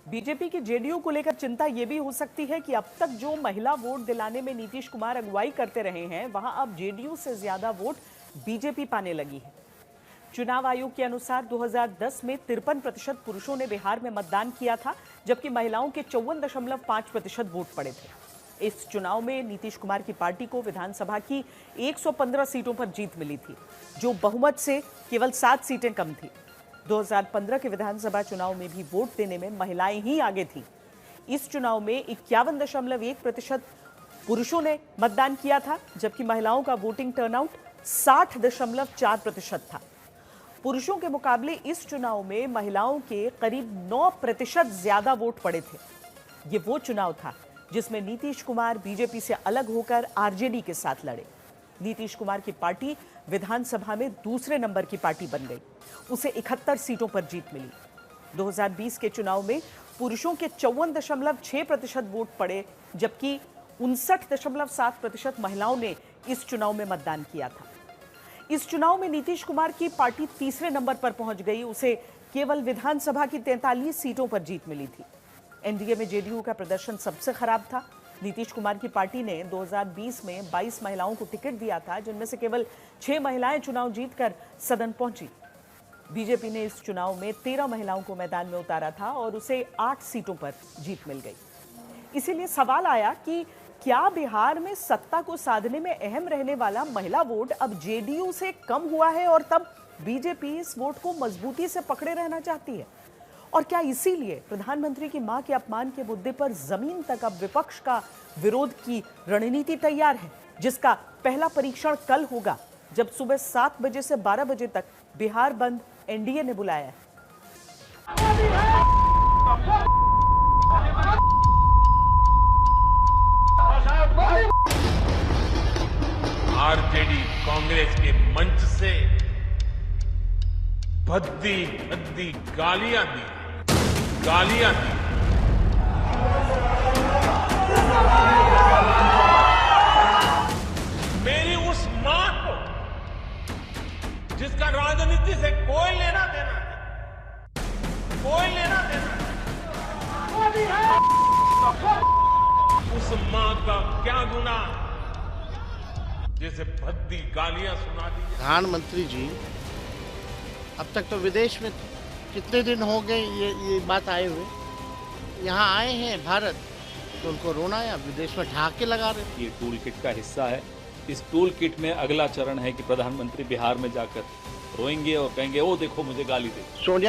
BJP की JDU को लेकर चिंता यह भी हो सकती है कि अब तक जो महिला वोट दिलाने में नीतीश कुमार अगुवाई करते रहे हैं, वहां अब जेडीयू से ज्यादा वोट बीजेपी पाने लगी है। चुनाव आयोग के अनुसार 2010 में 53% पुरुषों ने बिहार में मतदान किया था, जबकि महिलाओं के 54.5% वोट पड़े थे। इस चुनाव में नीतीश कुमार की पार्टी को विधानसभा की 115 सीटों पर जीत मिली थी, जो बहुमत से केवल 7 सीटें कम थी। 2015 के विधानसभा चुनाव में भी वोट देने में महिलाएं ही आगे थी। इस चुनाव में 51.1% पुरुषों ने मतदान किया था, जबकि महिलाओं का वोटिंग टर्नआउट 60.4% था। पुरुषों के मुकाबले इस चुनाव में महिलाओं के करीब 9% ज्यादा वोट पड़े थे। ये वो चुनाव था जिसमें नीतीश कुमार बीजेपी से अलग होकर आरजेडी के साथ लड़े। नीतीश कुमार की पार्टी विधानसभा में दूसरे नंबर की पार्टी बन गई। उसे 71 सीटों पर जीत मिली। 2020 के चुनाव में पुरुषों के 54.6% वोट पड़े, जबकि 59.7% महिलाओं ने इस चुनाव में मतदान किया था। इस चुनाव में नीतीश कुमार की पार्टी तीसरे नंबर पर पहुंच गई। उसे केवल विधानसभा की 43 सीटों पर जीत मिली थी। एनडीए में जेडीयू का प्रदर्शन सबसे खराब था। नीतीश कुमार की पार्टी ने 2020 में 22 महिलाओं को टिकट दिया था, जिनमें से केवल 6 महिलाएं चुनाव जीतकर सदन पहुंची। बीजेपी ने इस चुनाव में 13 महिलाओं को मैदान में उतारा था और उसे 8 सीटों पर जीत मिल गई। इसीलिए सवाल आया कि क्या बिहार में सत्ता को साधने में अहम रहने वाला महिला वोट अब जेडीयू से कम हुआ है और तब बीजेपी इस वोट को मजबूती से पकड़े रहना चाहती है? और क्या इसीलिए प्रधानमंत्री की मां के अपमान के मुद्दे पर जमीन तक अब विपक्ष का विरोध की रणनीति तैयार है, जिसका पहला परीक्षण कल होगा, जब सुबह 7 बजे से 12 बजे तक बिहार बंद एनडीए ने बुलाया है। आरजेडी कांग्रेस के मंच से भद्दी भद्दी गालियां दी। मेरी उस मां को, जिसका राजनीति से कोई लेना देना उस मां का क्या गुनाह जैसे भद्दी गालियां सुना दी। प्रधानमंत्री जी अब तक तो विदेश में कितने दिन हो गए ये बात आए हुए, यहाँ आए हैं भारत तो उनको रोना या विदेश में ढाके लगा रहे। ये टूल किट का हिस्सा है। इस टूल किट में अगला चरण है कि प्रधानमंत्री बिहार में जाकर रोएंगे और कहेंगे, ओ देखो मुझे गाली दे। सोनिया